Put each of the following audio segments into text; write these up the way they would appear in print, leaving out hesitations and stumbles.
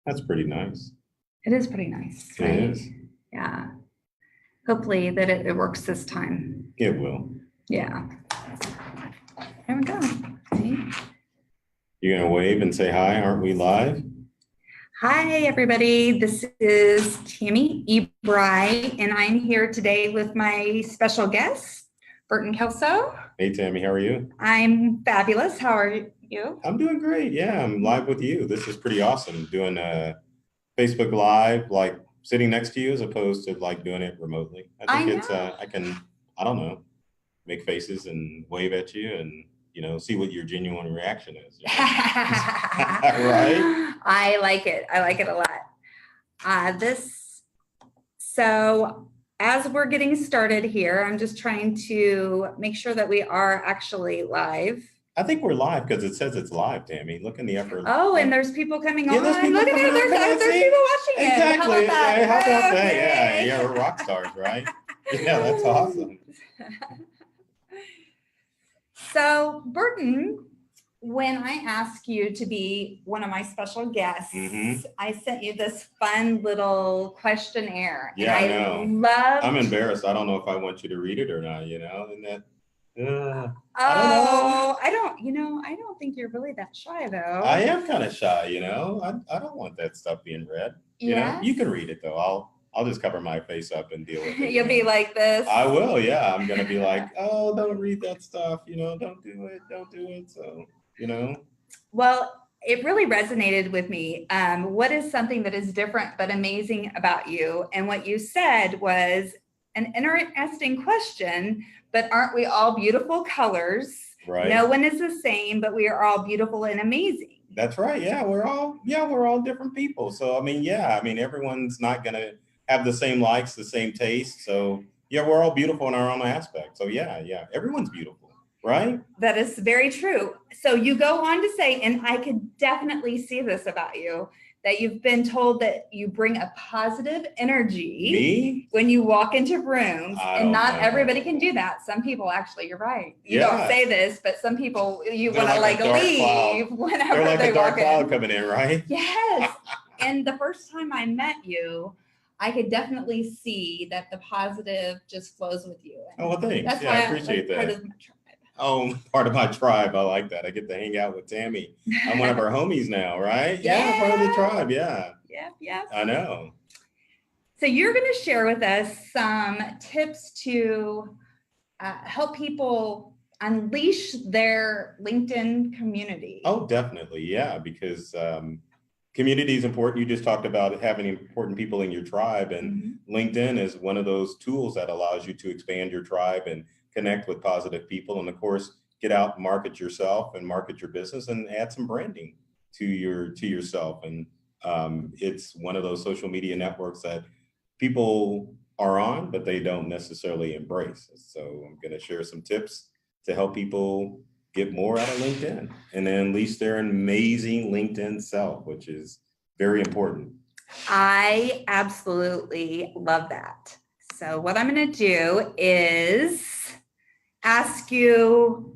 That's pretty nice. It is pretty nice, It right? is. Yeah. Hopefully that it works this time. It will. Yeah. There we go. See? You're gonna wave and say hi, aren't we live? Hi, everybody. This is Tammy Ebry, and I'm here today with my special guest, Burton Kelso. Hey Tammy, how are you? I'm fabulous. How are you? I'm doing great. Yeah, I'm live with you. This is pretty awesome. Doing a Facebook Live, like sitting next to you as opposed to like doing it remotely. I think it's I don't know, make faces and wave at you and see what your genuine reaction is. Right? I like it. I like it a lot. So as we're getting started here, I'm just trying to make sure that we are actually live. I think we're live because it says it's live, Tammy. Look in the upper. Oh, and there's people coming on. There's people Look at it. There's people watching it. Exactly. How about that? How about that? Okay. Yeah, we're rock stars, right? Yeah, that's awesome. So, Burton, when I asked you to be one of my special guests, I sent you this fun little questionnaire. Yeah, I know. I'm embarrassed. I don't know if I want you to read it or not, and that. I don't think you're really that shy, though. I am kind of shy, I don't want that stuff being read. Yeah. You can read it though. I'll just cover my face up and deal with it. You'll be like this. I will, yeah. I'm gonna be like, oh, don't read that stuff, don't do it. So, Well, it really resonated with me. What is something that is different but amazing about you? And what you said was an interesting question, but aren't we all beautiful colors? Right. No one is the same, but we are all beautiful and amazing. That's right. Yeah, we're all different people. So everyone's not gonna have the same likes, the same taste. So yeah, we're all beautiful in our own aspect. So yeah, everyone's beautiful, right? That is very true. So you go on to say, and I could definitely see this about you, that you've been told that you bring a positive energy. Me? When you walk into rooms, and not everybody can do that. Some people actually, you're right. You don't say this, but some people you want to like leave whenever they're like they a dark walk cloud in. coming in, right? Yes. And the first time I met you, I could definitely see that the positive just flows with you. And well, thanks. That's why I appreciate that. Part of my tribe. Oh, part of my tribe. I like that. I get to hang out with Tammy. I'm one of her homies now, right? Yeah, part of the tribe. Yeah. Yes. I know. So you're going to share with us some tips to help people unleash their LinkedIn community. Oh, definitely. Yeah, because community is important. You just talked about having important people in your tribe, and LinkedIn is one of those tools that allows you to expand your tribe and connect with positive people. And of course, get out and market yourself and market your business and add some branding to yourself. And it's one of those social media networks that people are on, but they don't necessarily embrace. So I'm going to share some tips to help people get more out of LinkedIn and then unleash their amazing LinkedIn self, which is very important. I absolutely love that. So what I'm going to do is ask you,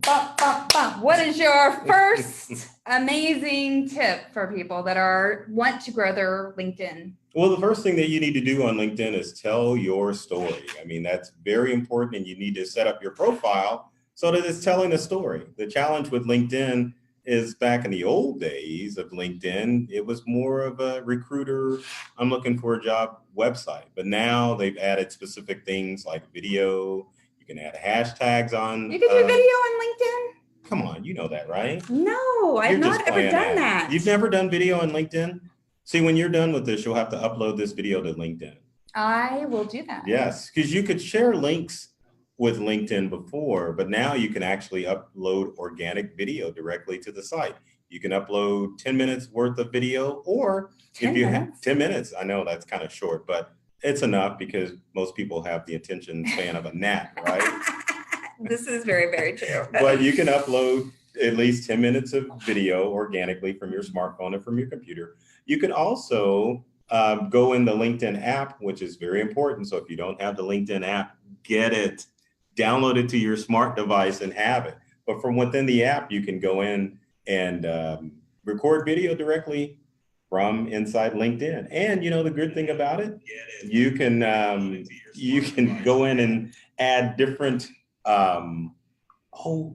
what is your first amazing tip for people that want to grow their LinkedIn? Well, the first thing that you need to do on LinkedIn is tell your story. I mean, that's very important, and you need to set up your profile so that it's telling a story. The challenge with LinkedIn is back in the old days of LinkedIn, it was more of a recruiter, I'm looking for a job website. But now they've added specific things like video. You can add hashtags on. You can do video on LinkedIn? Come on, you know that, right? No, I've not ever done that. You've never done video on LinkedIn? See, when you're done with this, you'll have to upload this video to LinkedIn. I will do that. Yes, because you could share links with LinkedIn before, but now you can actually upload organic video directly to the site. You can upload 10 minutes worth of video, or if you have 10 minutes, I know that's kind of short, but it's enough because most people have the attention span of a gnat, right? This is very, very true. But you can upload at least 10 minutes of video organically from your smartphone and from your computer. You can also go in the LinkedIn app, which is very important. So if you don't have the LinkedIn app, get it. Download it to your smart device and have it. But from within the app, you can go in and record video directly from inside LinkedIn. And the good thing about it, you can go in and add different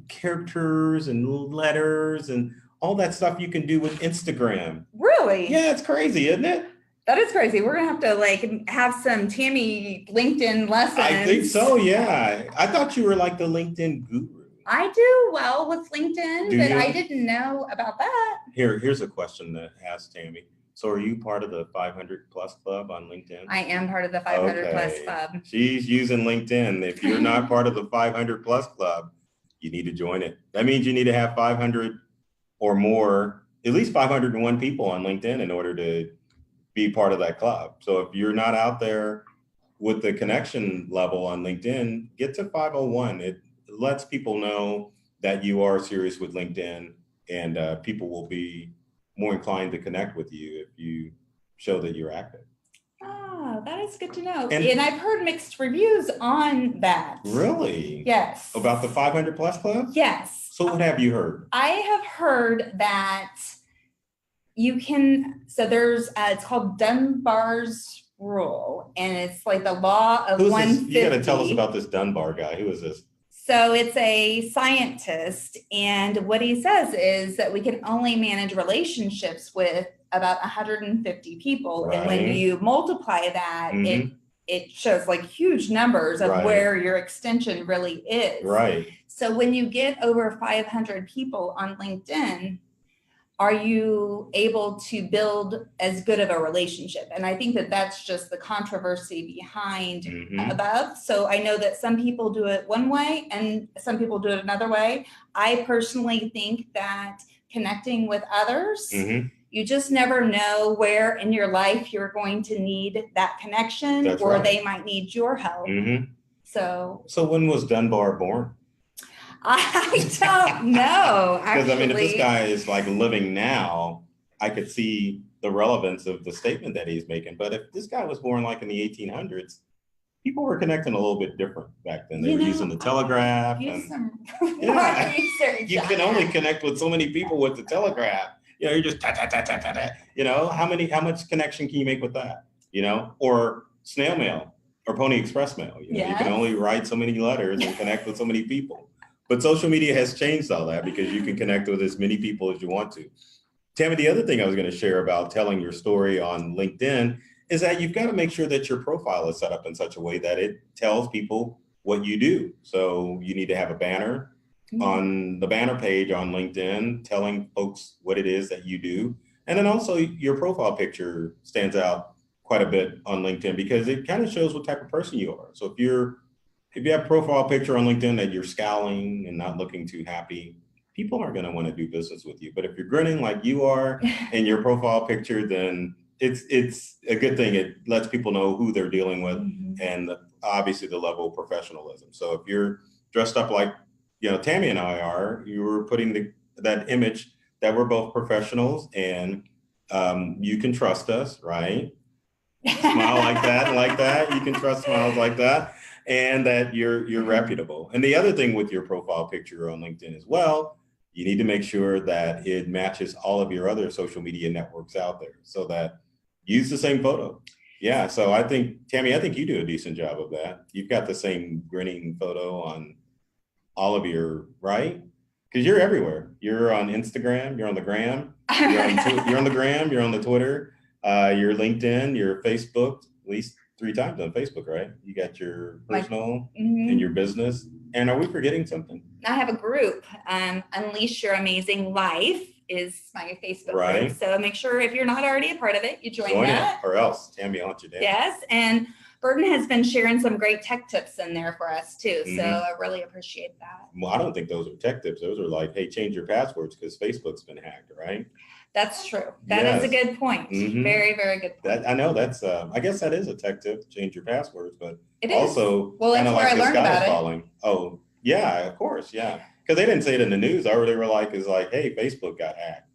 characters and letters and all that stuff you can do with Instagram. Really? Yeah, it's crazy, isn't it? That is crazy. We're gonna have to have some Tammy LinkedIn lessons. I think so. Yeah, I thought you were like the LinkedIn guru. I do well with LinkedIn, but you? I didn't know about that. Here's a question to ask Tammy. So are you part of the 500 plus club on LinkedIn? I am part of the 500 plus club. She's using LinkedIn. If you're not part of the 500 plus club, you need to join it. That means you need to have 500 or more, at least 501 people on LinkedIn in order to be part of that club. So if you're not out there with the connection level on LinkedIn, get to 501. It lets people know that you are serious with LinkedIn, and people will be more inclined to connect with you if you show that you're active. Oh, that is good to know. And I've heard mixed reviews on that. Really? Yes. About the 500 plus club? Yes. So what have you heard? I have heard that you can, so there's, it's called Dunbar's rule, and it's like the law of 150. You got to tell us about this Dunbar guy. Who is this? So it's a scientist, and what he says is that we can only manage relationships with about 150 people. Right. And when you multiply that, it shows like huge numbers of where your extension really is. Right. So when you get over 500 people on LinkedIn, are you able to build as good of a relationship? And I think that that's just the controversy behind above. So I know that some people do it one way and some people do it another way. I personally think that connecting with others, you just never know where in your life you're going to need that connection. That's or they might need your help. So when was Dunbar born? I don't know. Because I mean, if this guy is like living now, I could see the relevance of the statement that he's making. But if this guy was born like in the 1800s, people were connecting a little bit different back then. They were using the telegraph. Some research. You can only connect with so many people with the telegraph. You're just ta ta ta ta ta ta. How much connection can you make with that? Or snail mail or Pony Express mail. You can only write so many letters and connect with so many people. But social media has changed all that because you can connect with as many people as you want to. Tammy, the other thing I was going to share about telling your story on LinkedIn is that you've got to make sure that your profile is set up in such a way that it tells people what you do. So you need to have a banner on the banner page on LinkedIn telling folks what it is that you do. And then also your profile picture stands out quite a bit on LinkedIn because it kind of shows what type of person you are. So if you have a profile picture on LinkedIn that you're scowling and not looking too happy, people aren't going to want to do business with you. But if you're grinning like you are in your profile picture, then it's a good thing. It lets people know who they're dealing with and obviously the level of professionalism. So if you're dressed up like, Tammy and I are, you're putting that image that we're both professionals and you can trust us, right? Smile like that and like that. You can trust smiles like that. And that you're reputable. And the other thing with your profile picture on LinkedIn as well, you need to make sure that it matches all of your other social media networks out there so that use the same photo. Yeah, so Tammy, you do a decent job of that. You've got the same grinning photo on all of right? Because you're everywhere. You're on Instagram, you're on the gram, you're on the gram, you're on the Twitter, you're LinkedIn, you're Facebook, at least 3 times on Facebook, right? You got your personal and your business. And are we forgetting something? I have a group. Unleash Your Amazing Life is my Facebook group. So make sure if you're not already a part of it, you join that. Or else Tammy will hunt you down. Yes. And Burton has been sharing some great tech tips in there for us too. So I really appreciate that. Well, I don't think those are tech tips. Those are like, hey, change your passwords because Facebook's been hacked, right? That's true. That is a good point. Very, very good point. I know that's, I guess that is a tech tip, change your passwords, but it also that's where I learned about it. Falling. Oh, yeah, of course. Yeah. Because they didn't say it in the news. All they were like, hey, Facebook got hacked.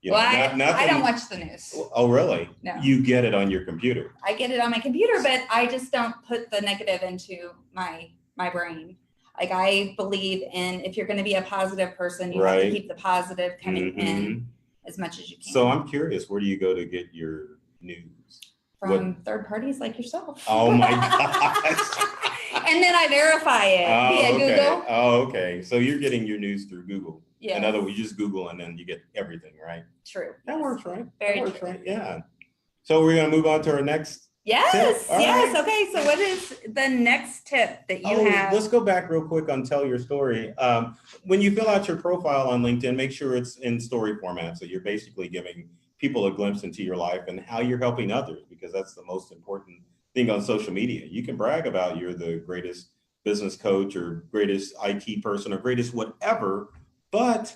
I don't watch the news. Oh, really? No. You get it on your computer. I get it on my computer, but I just don't put the negative into my brain. Like I believe in, if you're going to be a positive person, you have to keep the positive coming in. as much as you can. So I'm curious, where do you go to get your news? From third parties like yourself. Oh my gosh. And then I verify it via Google. Oh, okay. So you're getting your news through Google. Yeah. In other words, you just Google and then you get everything, right? True. That works, right? Very that works, true. right? Yeah. So we're going to move on to our next Yes. tip. All Yes. right. Okay. So what is the next tip that you have? Let's go back real quick on tell your story. When you fill out your profile on LinkedIn, make sure it's in story format. So you're basically giving people a glimpse into your life and how you're helping others, because that's the most important thing on social media. You can brag about you're the greatest business coach or greatest IT person or greatest whatever, but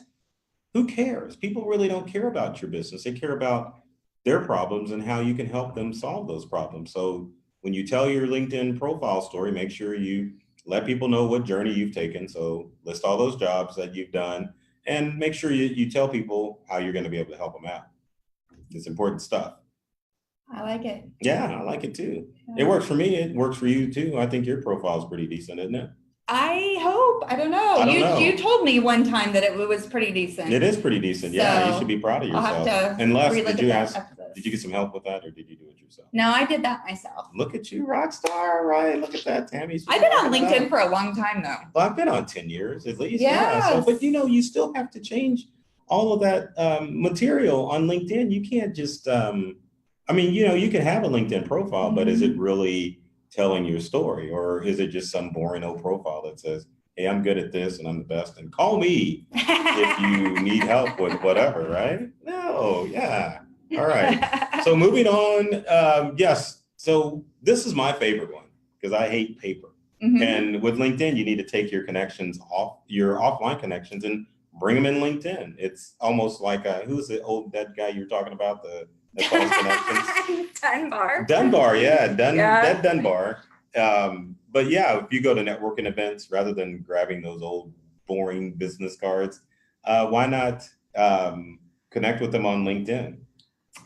who cares? People really don't care about your business. They care about their problems and how you can help them solve those problems. So when you tell your LinkedIn profile story, make sure you let people know what journey you've taken. So list all those jobs that you've done and make sure you tell people how you're going to be able to help them out. It's important stuff. I like it. Yeah, I like it too. It works for me. It works for you too. I think your profile is pretty decent, isn't it? I hope. I don't know. You told me one time that it was pretty decent. It is pretty decent. Yeah, you should be proud of yourself. I'll have to Unless, did you get some help with that or did you do it yourself? No, I did that myself. Look at you, rock star, right? Look at that, Tammy. I've been on LinkedIn for a long time though. Well, I've been on 10 years at least. Yes. Yeah. So, but you still have to change all of that material on LinkedIn. You can't just, you can have a LinkedIn profile, but is it really telling your story, or is it just some boring old profile that says, hey, I'm good at this and I'm the best and call me if you need help with whatever, right? No, yeah. All right. So moving on, yes. So this is my favorite one because I hate paper. And with LinkedIn, you need to take your connections off, your offline connections, and bring them in LinkedIn. It's almost like who's the old dead guy you were talking about? As far as connections. Dunbar, yeah, Dead Dunbar. But yeah, if you go to networking events, rather than grabbing those old boring business cards, why not connect with them on LinkedIn?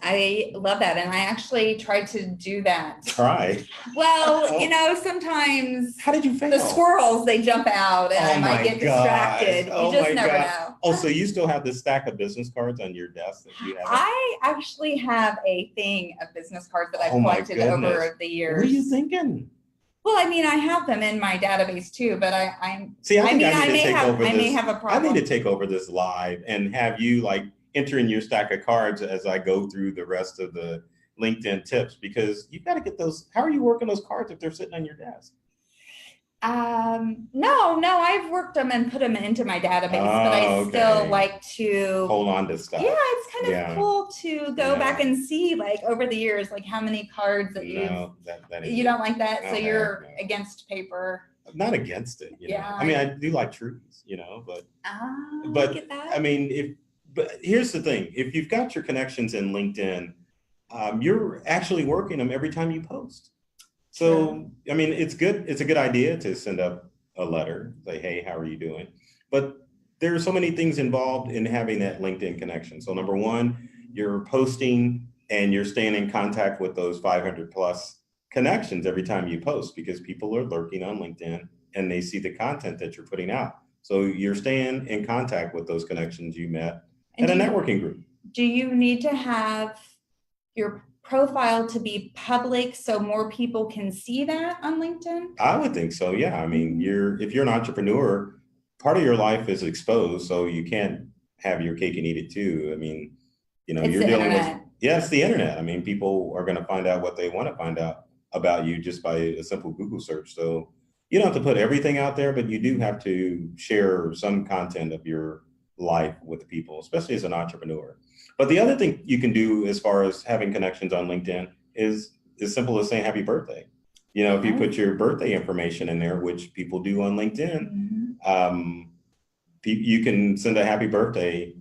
I love that. And I actually tried to do that. Try. Well, sometimes how did you fail? The squirrels, they jump out and I might get distracted. You just never know. Oh, so you still have this stack of business cards on your desk that you have? I actually have a thing of business cards that I've collected over the years. What are you thinking? Well, I mean, I have them in my database too, but I may have a problem. I need to take over this live and have you entering your stack of cards as I go through the rest of the LinkedIn tips, because you've got to get those. How are you working those cards if they're sitting on your desk? No, I've worked them and put them into my database, but I still like to hold on to stuff. Yeah, it's kind of cool to go back and see over the years, how many cards that you don't like that. So you're against paper. I'm not against it. Yeah. I mean, I do like trees, but get that. I mean, but here's the thing. If you've got your connections in LinkedIn, you're actually working them every time you post. So, I mean, it's good. It's a good idea to send up a letter, say, hey, how are you doing? But there are so many things involved in having that LinkedIn connection. So number one, you're posting and you're staying in contact with those 500 plus connections every time you post, because people are lurking on LinkedIn and they see the content that you're putting out. So you're staying in contact with those connections you met in a networking group. Do you need to have your profile to be public so more people can see that on LinkedIn? I would think so. Yeah. I mean, if you're an entrepreneur, part of your life is exposed, so you can't have your cake and eat it too. I mean, you're dealing with, it's the internet. I mean, people are going to find out what they want to find out about you just by a simple Google search. So you don't have to put everything out there, but you do have to share some content of your life with people, especially as an entrepreneur. But the other thing you can do as far as having connections on LinkedIn is as simple as saying happy birthday. If you put your birthday information in there, which people do on LinkedIn, you can send a happy birthday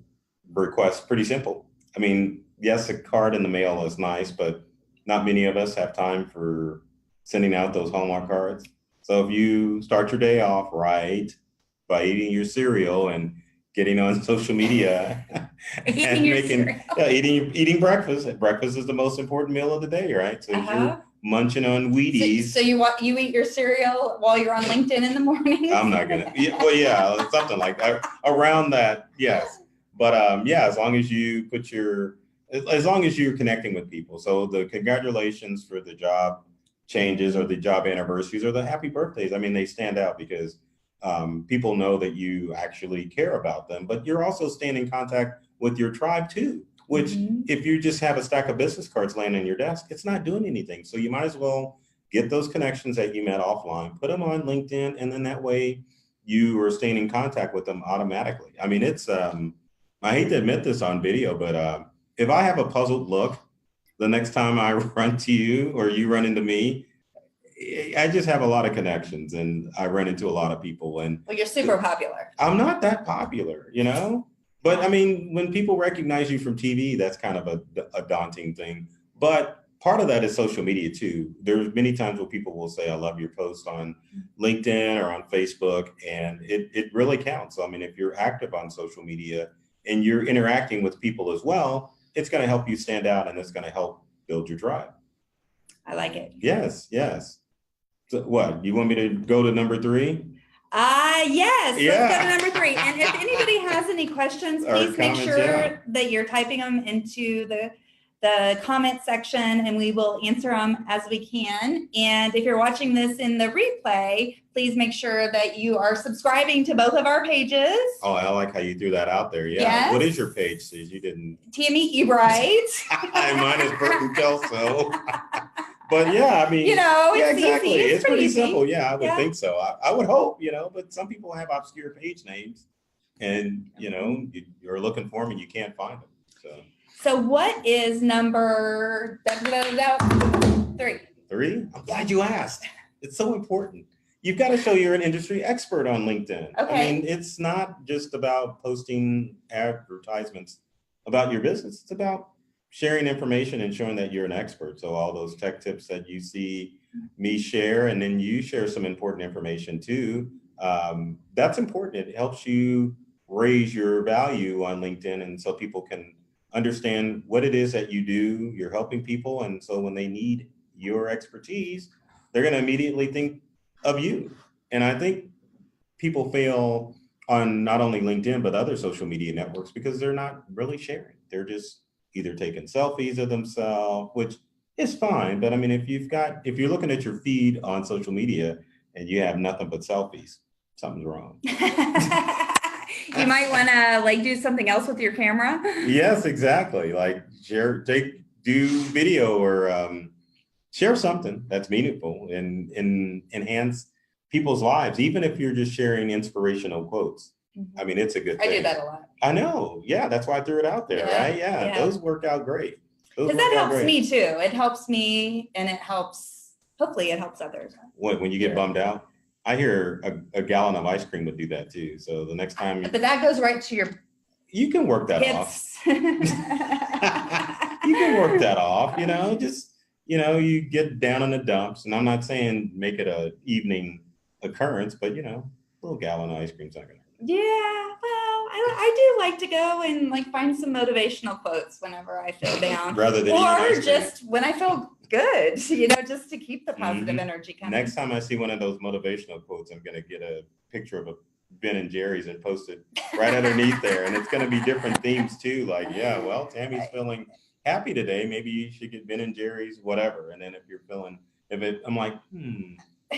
request. Pretty simple. I mean, yes, a card in the mail is nice, but not many of us have time for sending out those Hallmark cards. So if you start your day off right by eating your cereal and getting on social media and eating breakfast. Breakfast is the most important meal of the day, right? So if you're munching on Wheaties. So you eat your cereal while you're on LinkedIn in the morning? I'm not gonna. Something like that. Around that, yes. But yeah, as long as you as long as you're connecting with people. So the congratulations for the job changes or the job anniversaries or the happy birthdays. I mean, they stand out because people know that you actually care about them, but you're also staying in contact with your tribe too, which if you just have a stack of business cards laying on your desk, it's not doing anything. So you might as well get those connections that you met offline, put them on LinkedIn, and then that way you are staying in contact with them automatically. I mean, it's, I hate to admit this on video, but if I have a puzzled look the next time I run to you or you run into me, I just have a lot of connections and I run into a lot of people. And well, you're super popular. I'm not that popular, you know, but I mean, when people recognize you from TV, that's kind of a daunting thing. But part of that is social media too. There's many times where people will say, I love your post on LinkedIn or on Facebook, and it really counts. So, I mean, if you're active on social media and you're interacting with people as well, it's going to help you stand out and it's going to help build your tribe. I like it. Yes, yes. So what, you want me to go to number 3? Yes, let's go to number 3. And if anybody has any questions, please make sure that you're typing them into the comment section and we will answer them as we can. And if you're watching this in the replay, please make sure that you are subscribing to both of our pages. Oh, I like how you threw that out there. Yeah. Yes. What is your page, Sis? You didn't. Tammy Ebright. Mine is Burton Kelso. But yeah, I mean, you know, yeah, it's exactly. easy. It's pretty easy. simple. Yeah, I would think so. I would hope, you know, but some people have obscure page names and, you know, you're looking for them and you can't find them. So what is number 3? 3? I'm glad you asked. It's so important. You've got to show you're an industry expert on LinkedIn. Okay. I mean, it's not just about posting advertisements about your business. It's about sharing information and showing that you're an expert. So all those tech tips that you see me share, and then you share some important information too, that's important. It helps you raise your value on LinkedIn, and so people can understand what it is that you do. You're helping people, and so when they need your expertise, they're going to immediately think of you. And I think people fail on not only LinkedIn, but other social media networks because they're not really sharing. They're just either taking selfies of themselves, which is fine. But I mean, if you're looking at your feed on social media and you have nothing but selfies, something's wrong. You might want to like do something else with your camera. Yes, exactly. Like do video or share something that's meaningful and enhance people's lives, even if you're just sharing inspirational quotes. I mean, it's a good thing. I do that a lot. I know. Yeah, that's why I threw it out there, right? Yeah, those work out great. Because that helps me too. It helps me and hopefully it helps others. When you get bummed out? I hear a gallon of ice cream would do that too. So the next time. But that goes right to your. You can work that off. You can work that off, you know, just, you know, you get down in the dumps. And I'm not saying make it a evening occurrence, but, you know, a little gallon of ice cream's not going to. Yeah, well, I do like to go and like find some motivational quotes whenever I feel down. Rather than or just when I feel good, you know, just to keep the positive energy coming. Next time I see one of those motivational quotes, I'm going to get a picture of a Ben and Jerry's and post it right underneath there. And it's going to be different themes too. Like, yeah, well, Tammy's feeling happy today. Maybe you should get Ben and Jerry's, whatever. And then if you're feeling, I'm like,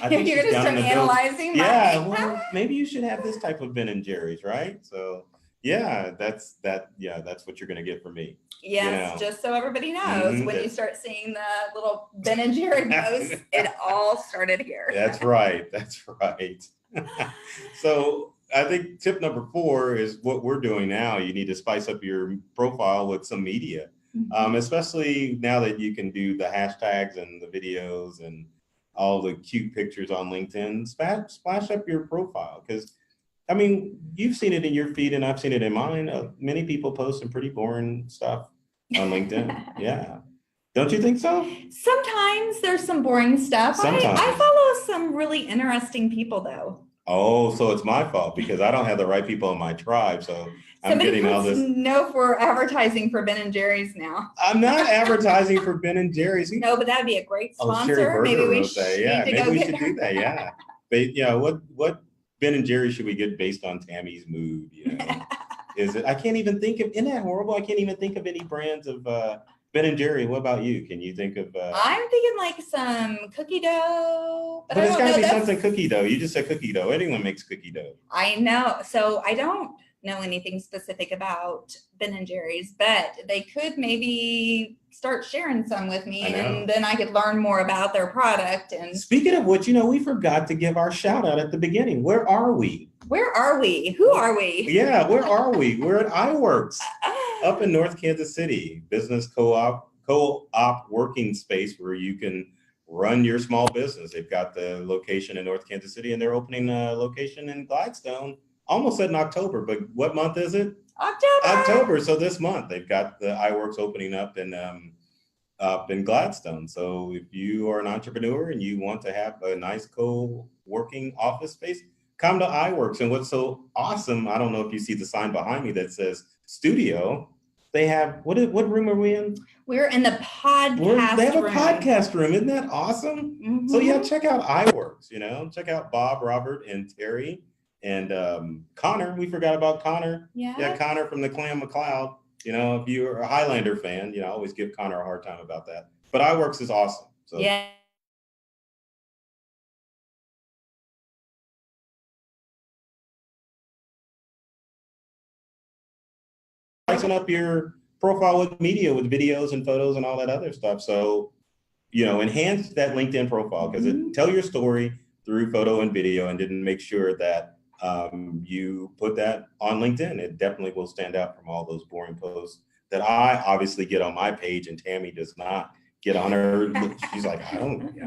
I think you're going to start analyzing. Yeah, well, maybe you should have this type of Ben and Jerry's, right? So yeah, that's what you're going to get from me. Yes, you know? Just so everybody knows, when you start seeing the little Ben and Jerry posts, it all started here. That's right. That's right. So I think tip number 4 is what we're doing now. You need to spice up your profile with some media, especially now that you can do the hashtags and the videos and all the cute pictures on LinkedIn. Splash up your profile because, I mean, you've seen it in your feed and I've seen it in mine. Many people post some pretty boring stuff on LinkedIn. Yeah. Don't you think so? Sometimes there's some boring stuff. I follow some really interesting people though. Oh, so it's my fault because I don't have the right people in my tribe. So I'm getting all this. No, for advertising for Ben and Jerry's now. I'm not advertising for Ben and Jerry's. No, but that'd be a great sponsor. Oh, maybe we should do that. Yeah. But yeah, what Ben and Jerry's should we get based on Tammy's mood? You know, Is it? I can't even think of, isn't that horrible? I can't even think of any brands of Ben and Jerry. What about you? Can you think of? I'm thinking like some cookie dough, but it's got to be something cookie dough. You just said cookie dough. Anyone makes cookie dough. I know. So I don't know anything specific about Ben and Jerry's, but they could maybe start sharing some with me, and then I could learn more about their product. And speaking of which, we forgot to give our shout out at the beginning. Where are we? Where are we? Who are we? Yeah, where are we? We're at iWorks up in North Kansas City, business co-op working space where you can run your small business. They've got the location in North Kansas City, and they're opening a location in Gladstone. Almost said in October, but what month is it? October. So this month they've got the iWorks opening up in Gladstone. So if you are an entrepreneur and you want to have a nice co-working office space, come to iWorks. And what's so awesome, I don't know if you see the sign behind me that says studio. They have, what room are we in? We're in the podcast room. They have a podcast room. Isn't that awesome? Mm-hmm. So yeah, check out iWorks, check out Bob, Robert, and Terry, and Connor. We forgot about Connor. Yeah, Connor from the Clan McLeod. If you're a Highlander fan, I always give Connor a hard time about that. But iWorks is awesome. So yeah. Spicing up your profile with media, with videos and photos and all that other stuff. So, enhance that LinkedIn profile, because tell your story through photo and video, and didn't make sure that you put that on LinkedIn. It definitely will stand out from all those boring posts that I obviously get on my page, and Tammy does not get on her. She's like, I don't do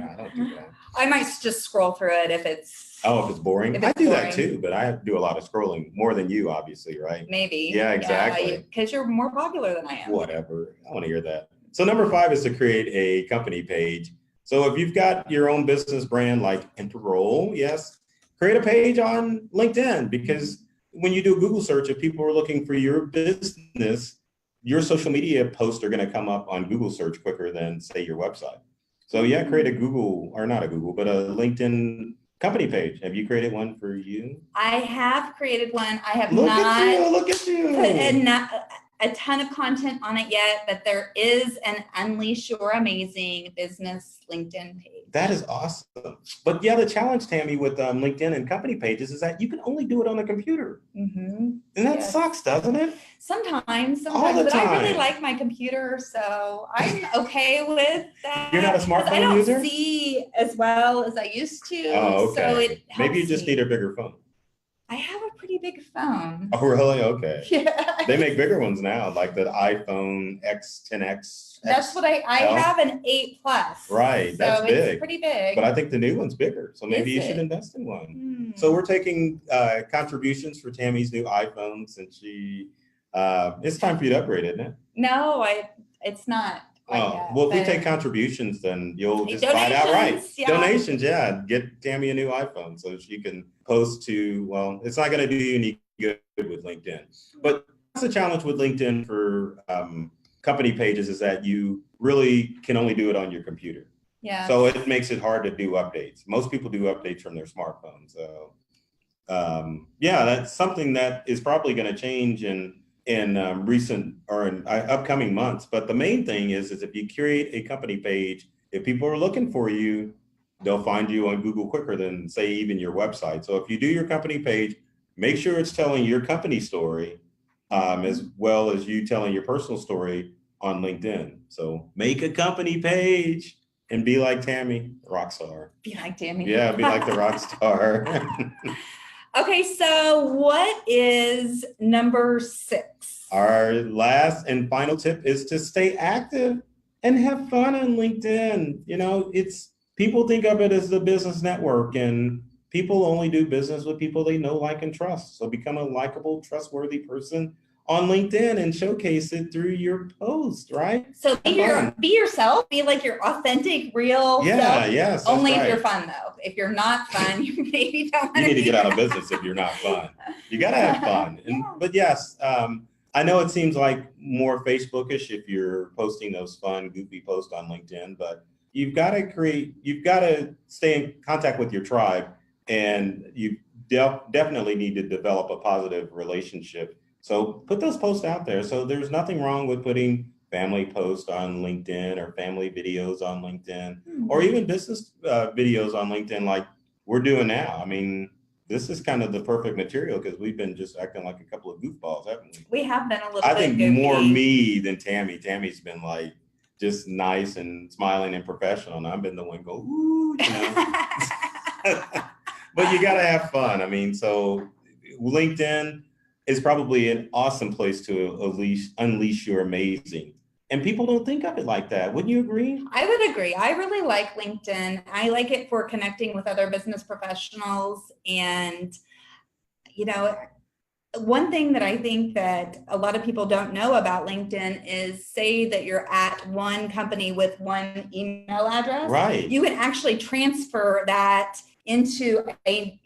that. I might just scroll through it if it's boring. I do that too, but I do a lot of scrolling, more than you, obviously, right? Maybe. Yeah, exactly. Because you're more popular than I am. Whatever. I want to hear that. So number 5 is to create a company page. So if you've got your own business brand like Enroll, yes, create a page on LinkedIn, because when you do a Google search, if people are looking for your business, your social media posts are going to come up on Google search quicker than, say, your website. So yeah, create a LinkedIn company page. Have you created one for you? I have created one. I have Look at you. Put in a ton of content on it yet, but there is an Unleash Your Amazing Business LinkedIn page. That is awesome. But yeah, the challenge, Tammy, with LinkedIn and company pages is that you can only do it on a computer. Mm-hmm. And that sucks, doesn't it? Sometimes. All the but time. I really like my computer, so I'm okay with that. You're not a smartphone user? I don't see as well as I used to. Oh, okay. So it helps. Maybe you just need a bigger phone. I have a pretty big phone. Oh, really? Okay. Yeah. They make bigger ones now, like the iPhone X, 10X. That's what I have an 8 Plus. Right, that's big. It's pretty big. But I think the new one's bigger, so maybe you should invest in one. So we're taking contributions for Tammy's new iPhone, since she, it's time for you to upgrade, isn't it? No, it's not. Well, if we take contributions, then you'll just buy it outright. Yeah. Donations, yeah. Get Tammy a new iPhone so she can post to, well, it's not going to do you any good with LinkedIn. But that's the challenge with LinkedIn for company pages, is that you really can only do it on your computer. Yeah. So it makes it hard to do updates. Most people do updates from their smartphone. So yeah, that's something that is probably going to change in recent or in upcoming months. But the main thing is if you create a company page, if people are looking for you, they'll find you on Google quicker than, say, even your website. So if you do your company page, make sure it's telling your company story as well as you telling your personal story on LinkedIn. So make a company page and be like Tammy, rock star. Be like Tammy. Yeah, be like the rock star. Okay, so what is number 6? Our last and final tip is to stay active and have fun on LinkedIn. It's, people think of it as the business network, and people only do business with people they know, like, and trust. So become a likable, trustworthy person on LinkedIn and showcase it through your post, right? So be yourself, be like your authentic, real self. Yes. Only if you're fun, though. If you're not fun, you maybe don't want to. You need to get out of business if you're not fun. You got to have fun. But yes, I know it seems like more Facebookish if you're posting those fun, goofy posts on LinkedIn, but you've got to stay in contact with your tribe, and you definitely need to develop a positive relationship So put those posts out there. So there's nothing wrong with putting family posts on LinkedIn or family videos on LinkedIn or even business videos on LinkedIn like we're doing now. I mean, this is kind of the perfect material because we've been just acting like a couple of goofballs, haven't we? We have been a little I bit think goofy. more me than Tammy. Tammy's been like just nice and smiling and professional, and I've been the one go, ooh, you know. But you got to have fun. I mean, so LinkedIn is probably an awesome place to unleash your amazing. And people don't think of it like that. Wouldn't you agree? I would agree. I really like LinkedIn. I like it for connecting with other business professionals. And, you know, one thing that I think that a lot of people don't know about LinkedIn is, say that you're at one company with one email address. Right. You can actually transfer that into a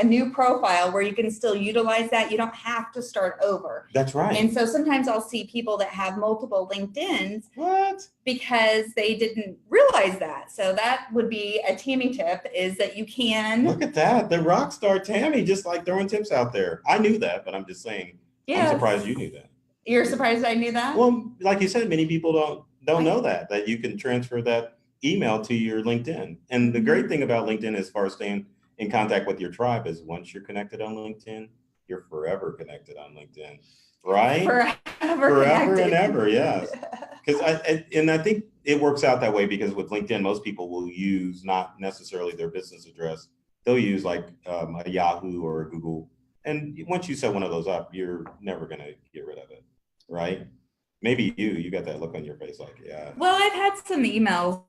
new profile where you can still utilize that. You don't have to start over. That's right. And so sometimes I'll see people that have multiple LinkedIns. What? Because they didn't realize that. So that would be a Tammy tip, is that you can. Look at that. The rock star Tammy, just like throwing tips out there. I knew that, but I'm just saying, I'm surprised you knew that. You're surprised I knew that? Well, like you said, many people don't know that you can transfer that email to your LinkedIn. And the great thing about LinkedIn as far as staying in contact with your tribe is once you're connected on LinkedIn, you're forever connected on LinkedIn, right? Forever and ever, yes. Because I think it works out that way because with LinkedIn, most people will use not necessarily their business address. They'll use like a Yahoo or a Google. And once you set one of those up, you're never going to get rid of it, right? Maybe you got that look on your face like, yeah. Well, I've had some emails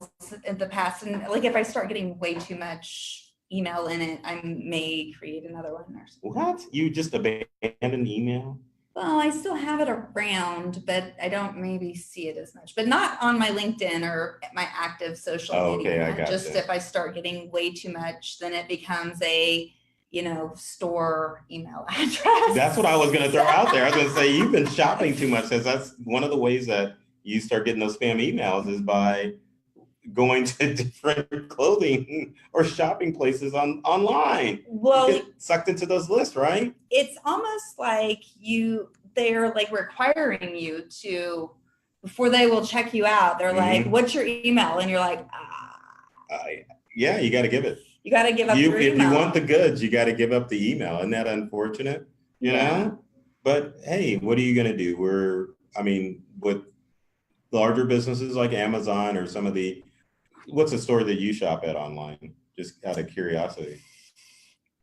in the past, and like if I start getting way too much email in it, I may create another one or something. What? You just abandoned email? Well, I still have it around, but I don't maybe see it as much, but not on my LinkedIn or my active social media. Okay, I got Just you. if I start getting way too much, then it becomes a store email address. That's what I was going to throw out there. I was going to say, you've been shopping too much, because that's one of the ways that you start getting those spam emails is by going to different clothing or shopping places online. Well, you get sucked into those lists, right? It's almost like they're like requiring you to, before they will check you out, they're like, what's your email? And you're like, yeah, you got to give it. You got to give up your email. If you want the goods, you got to give up the email. Isn't that unfortunate? You know? But hey, what are you going to do? With larger businesses like Amazon or some of what's a store that you shop at online? Just out of curiosity.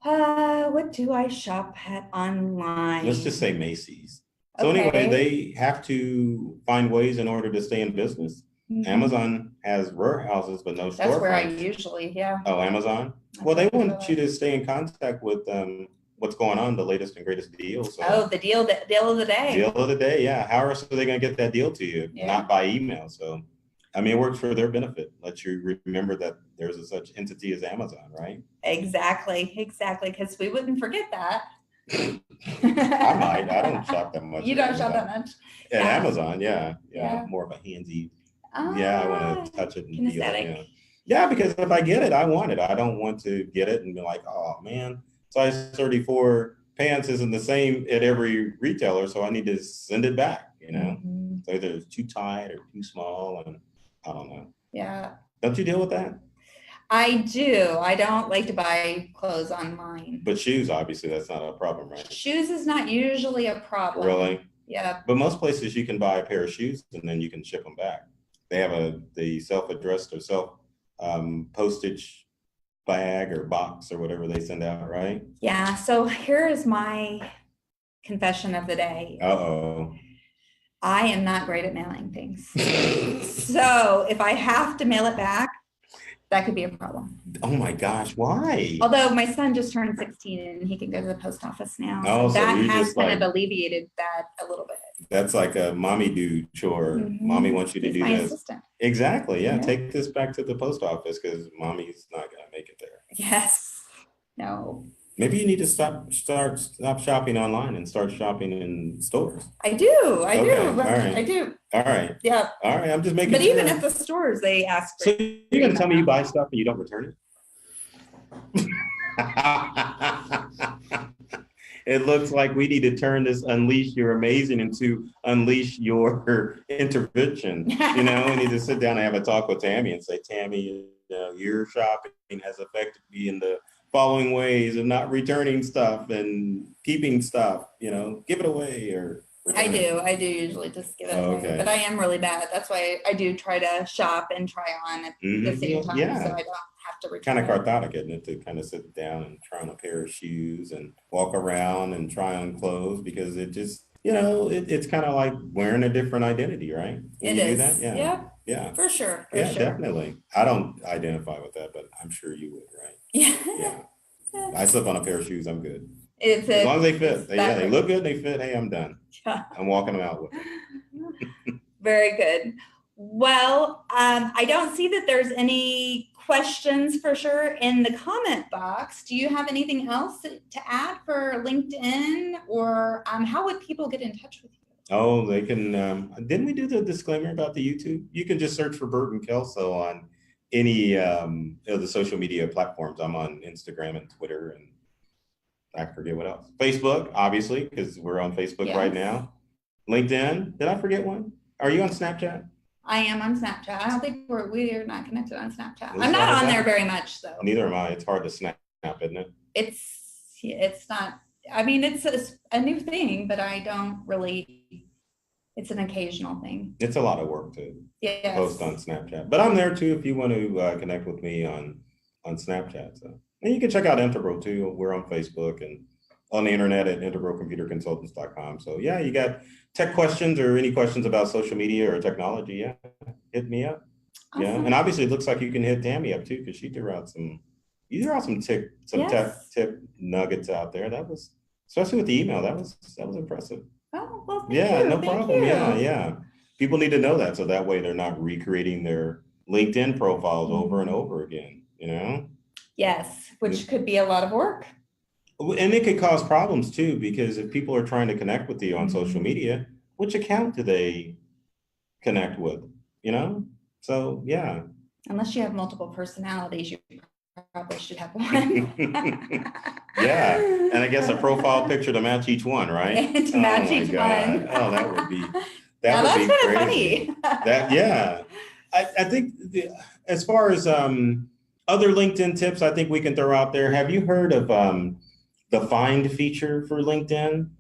What do I shop at online? Let's just say Macy's. So anyway, they have to find ways in order to stay in business. Amazon has warehouses, but no storefronts. That's where I usually, Oh, Amazon? Well, they want you to stay in contact with what's going on, the latest and greatest deals. So. The deal of the day. Deal of the day, yeah. How else are they going to get that deal to you? Not by email. So, it works for their benefit. Let you remember that there's a such entity as Amazon, right? Exactly. Because we wouldn't forget that. I might. I don't shop that much. You don't shop that much? At Amazon, yeah. More of a handsy. I want to touch it and feel it. Yeah, because if I get it, I want it. I don't want to get it and be like, oh man, size 34 pants isn't the same at every retailer, so I need to send it back, So either it's too tight or too small, and I don't know. Yeah. Don't you deal with that? I do. I don't like to buy clothes online. But shoes, obviously, that's not a problem, right? Shoes is not usually a problem. Really? Yeah. But most places you can buy a pair of shoes and then you can ship them back. They have the self-addressed or self-postage bag or box or whatever they send out, right? Yeah. So here is my confession of the day. Uh-oh. I am not great at mailing things. So if I have to mail it back, that could be a problem. Oh my gosh, why? Although my son just turned 16 and he can go to the post office now. Oh, so that has kind of alleviated that a little bit. That's like a mommy do chore. Mommy wants you to do this. Assistant. Exactly. Yeah. Take this back to the post office because mommy's not going to make it there. Yes. No. Maybe you need to stop shopping online and start shopping in stores. I do. All right. I do. All right. Yeah. All right. I'm just making. But even at the stores, they ask. So you're going to tell me you buy stuff and you don't return it? It looks like we need to turn this unleash your amazing into unleash your intervention. You know, we need to sit down and have a talk with Tammy and say, Tammy, your shopping has affected me in the following ways of not returning stuff and keeping stuff, give it away or I do usually just give it away, okay. But I am really bad. That's why I do try to shop and try on at the same time, so I don't have to return. Kind of cathartic, isn't it, to kind of sit down and try on a pair of shoes and walk around and try on clothes, because it just, it's kind of like wearing a different identity, right? When you do that? Yeah. For sure. Definitely. I don't identify with that, but I'm sure you would, right? Yeah. I slip on a pair of shoes, I'm good. As long as they fit. They look good, they fit. Hey, I'm done. Yeah. I'm walking them out with them. Very good. Well, I don't see that there's any questions for sure in the comment box. Do you have anything else to add for LinkedIn, or how would people get in touch with you? Oh, they can, didn't we do the disclaimer about the YouTube? You can just search for Burton Kelso on any of the social media platforms. I'm on Instagram and Twitter, and I forget what else. Facebook, obviously, because we're on Facebook right now. LinkedIn, did I forget one? Are you on Snapchat? I am on Snapchat. I don't think we're not connected on Snapchat. I'm not on there very much, though. Neither am I. It's hard to snap, isn't it? It's not. I mean, it's a new thing, but I don't really. It's an occasional thing. It's a lot of work to post on Snapchat, but I'm there too if you want to connect with me on Snapchat. So, and you can check out Integral too. We're on Facebook and on the internet at integralcomputerconsultants.com. So yeah, you got tech questions or any questions about social media or technology, yeah, hit me up. Awesome. Yeah, and obviously it looks like you can hit Tammy up too, because she threw out some tech tip nuggets out there. That was, especially with the email, that was impressive. Oh, well, thank you. No problem. Yeah. People need to know that, so that way they're not recreating their LinkedIn profiles over and over again, Yes, which could be a lot of work. And it could cause problems too, because if people are trying to connect with you on social media, which account do they connect with? So yeah. Unless you have multiple personalities, you probably should have one. Yeah, and I guess a profile picture to match each one, right? To match each one. Oh, that would be that's be kind of crazy. Funny. I think as far as other LinkedIn tips, I think we can throw out there. Have you heard of the find feature for LinkedIn?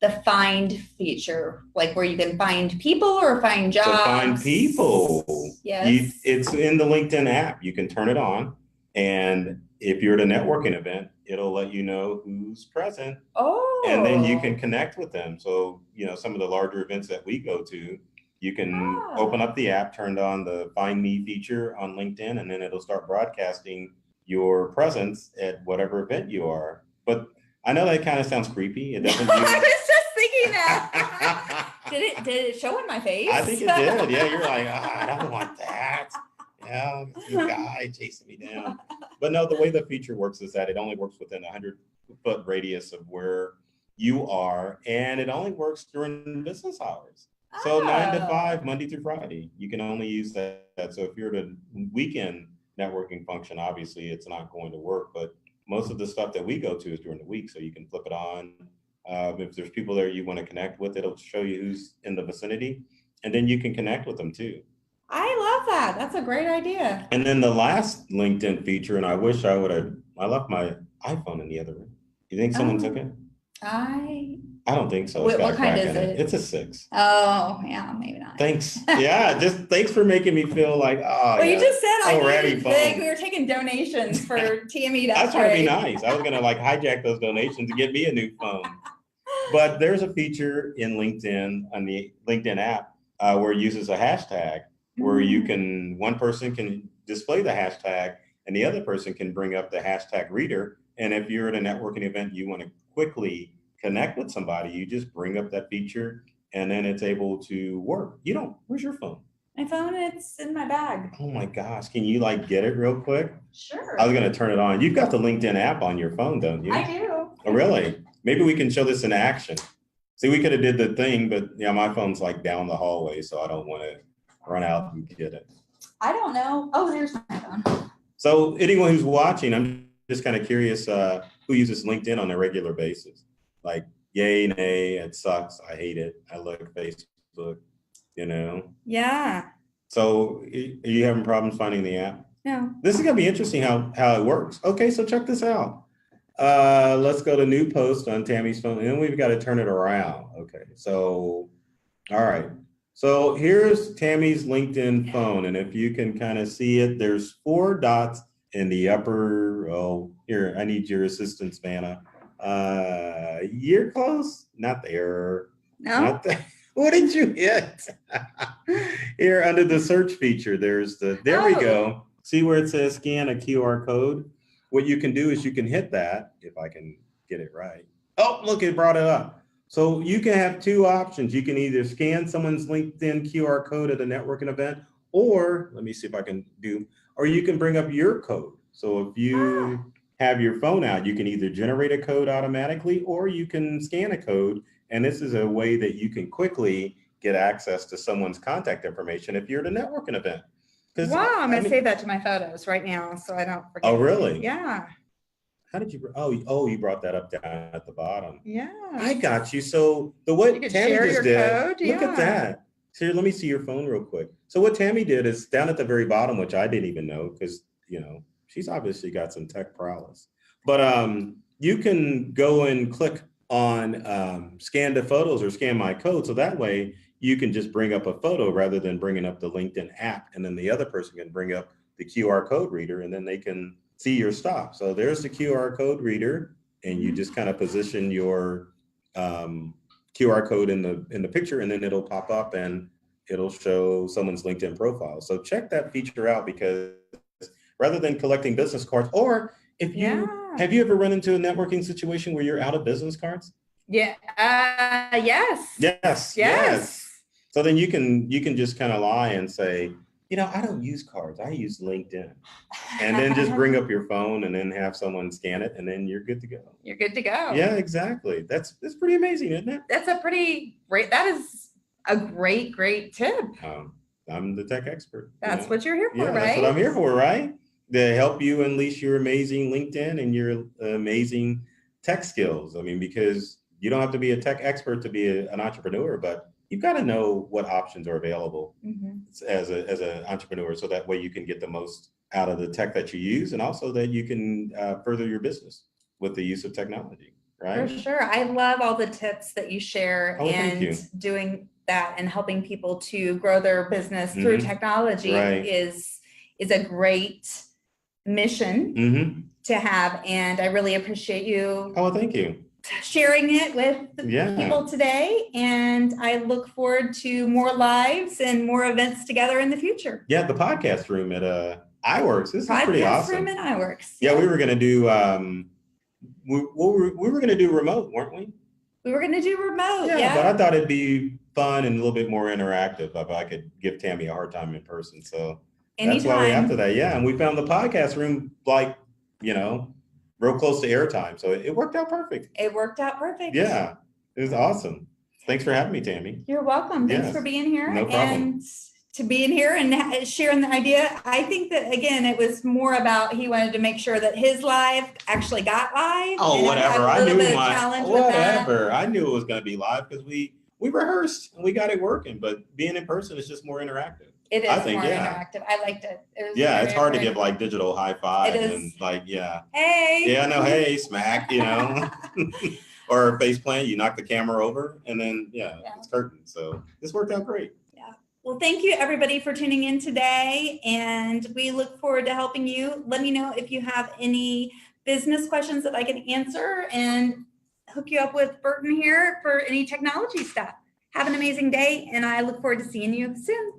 The find feature, like where you can find people or find jobs? To find people. Yes. It's in the LinkedIn app. You can turn it on, and if you're at a networking event, it'll let you know who's present. Oh. And then you can connect with them. So, some of the larger events that we go to, you can open up the app, turn on the Find Me feature on LinkedIn, and then it'll start broadcasting your presence at whatever event you are. But I know that kind of sounds creepy. It doesn't. I was just thinking that. Did it show in my face? I think it did. Yeah, you're like, I don't want that. Yeah, this guy chasing me down. But no, the way the feature works is that it only works within a 100-foot radius of where you are, and it only works during business hours. So 9 to 5, Monday through Friday, you can only use that. So if you're at a weekend networking function, obviously it's not going to work. But most of the stuff that we go to is during the week, so you can flip it on. If there's people there you want to connect with, it'll show you who's in the vicinity, and then you can connect with them too. I love that. That's a great idea. And then the last LinkedIn feature, and I wish I left my iPhone in the other room. You think someone took it? I don't think so. What kind is it? It's a 6. Oh, yeah, maybe not. Thanks. Yeah, just thanks for making me feel like, well, you just said we were taking donations for TME. I was trying to be nice. I was going to hijack those donations to get me a new phone. But there's a feature in LinkedIn, on the LinkedIn app, where it uses a hashtag, where one person can display the hashtag and the other person can bring up the hashtag reader. And if you're at a networking event, you want to quickly connect with somebody, you just bring up that feature and then it's able to work. Where's your phone? My phone, it's in my bag. Oh my gosh. Can you get it real quick? Sure. I was going to turn it on. You've got the LinkedIn app on your phone, don't you? I do. Oh, really? Maybe we can show this in action. See, we could have did the thing, but my phone's down the hallway, so I don't want to run out and get it. I don't know. Oh, there's my phone. So anyone who's watching, I'm just kind of curious who uses LinkedIn on a regular basis. like yay, nay, it sucks, I hate it, I look at Facebook, you know? Yeah. So are you having problems finding the app? No. This is gonna be interesting how it works. Okay, so check this out. Let's go to new post on Tammy's phone, and then we've got to turn it around. Okay, so all right. So here's Tammy's LinkedIn phone, and if you can kind of see it, there's 4 dots in the upper. Oh, here, I need your assistance, Vanna. You're close. Not there. No. Not there. What did you hit? Here under the search feature, there's there we go. See where it says scan a QR code? What you can do is you can hit that, if I can get it right. Oh, look, it brought it up. So you can have 2 options. You can either scan someone's LinkedIn QR code at a networking event, or let me see if I can or you can bring up your code. So if you have your phone out, you can either generate a code automatically, or you can scan a code. And this is a way that you can quickly get access to someone's contact information if you're at a networking event. Wow, I'm going to save that to my photos right now so I don't forget. Oh, really? Yeah. How did you, you brought that up down at the bottom. Yeah. I got you. So what Tammy just did, look at that. Here, let me see your phone real quick. So what Tammy did is down at the very bottom, which I didn't even know because, she's obviously got some tech prowess. But you can go and click on scan the photos or scan my code. So that way you can just bring up a photo rather than bringing up the LinkedIn app. And then the other person can bring up the QR code reader and then they can see your stuff. So there's the QR code reader and you just kind of position your QR code in the picture and then it'll pop up and it'll show someone's LinkedIn profile. So check that feature out because rather than collecting business cards, or if you, have you ever run into a networking situation where you're out of business cards? Yeah. Yes. So then you can just kind of lie and say, I don't use cards. I use LinkedIn. And then just bring up your phone and then have someone scan it and then you're good to go. You're good to go. Yeah, exactly. That's pretty amazing, isn't it? That is a great tip. I'm the tech expert. That's what you're here for, right? That's what I'm here for, right? To help you unleash your amazing LinkedIn and your amazing tech skills. I mean, because you don't have to be a tech expert to be an entrepreneur, but you've got to know what options are available as an entrepreneur. So that way you can get the most out of the tech that you use and also that you can further your business with the use of technology, right? For sure. I love all the tips that you share and doing that and helping people to grow their business through technology is a great mission to have. And I really appreciate you. Oh, thank you. Sharing it with people today. And I look forward to more lives and more events togetger in the future. Yeah, the podcast room at iWorks. This is pretty awesome. Podcast room at iWorks. Yeah, we were going to do we were going to do remote, weren't we? We were going to do remote. Yeah, but I thought it'd be fun and a little bit more interactive if I could give Tammy a hard time in person. So that's why we after that. Yeah, and we found the podcast room real close to airtime. So it worked out perfect. Yeah, it was awesome. Thanks for having me, Tammy. You're welcome. Thanks for being here. No problem. And to being here and sharing the idea. I think that, again, it was more about he wanted to make sure that his live actually got live. Oh, whatever. I knew I knew it was going to be live because we rehearsed and we got it working. But being in person is just more interactive. It is more interactive. I liked it. It's hard to give digital high five and hey. Yeah, no, hey, smack, or face plant, you knock the camera over and then it's curtain. So this worked out great. Yeah. Well, thank you everybody for tuning in today. And we look forward to helping you. Let me know if you have any business questions that I can answer and hook you up with Burton here for any technology stuff. Have an amazing day and I look forward to seeing you soon.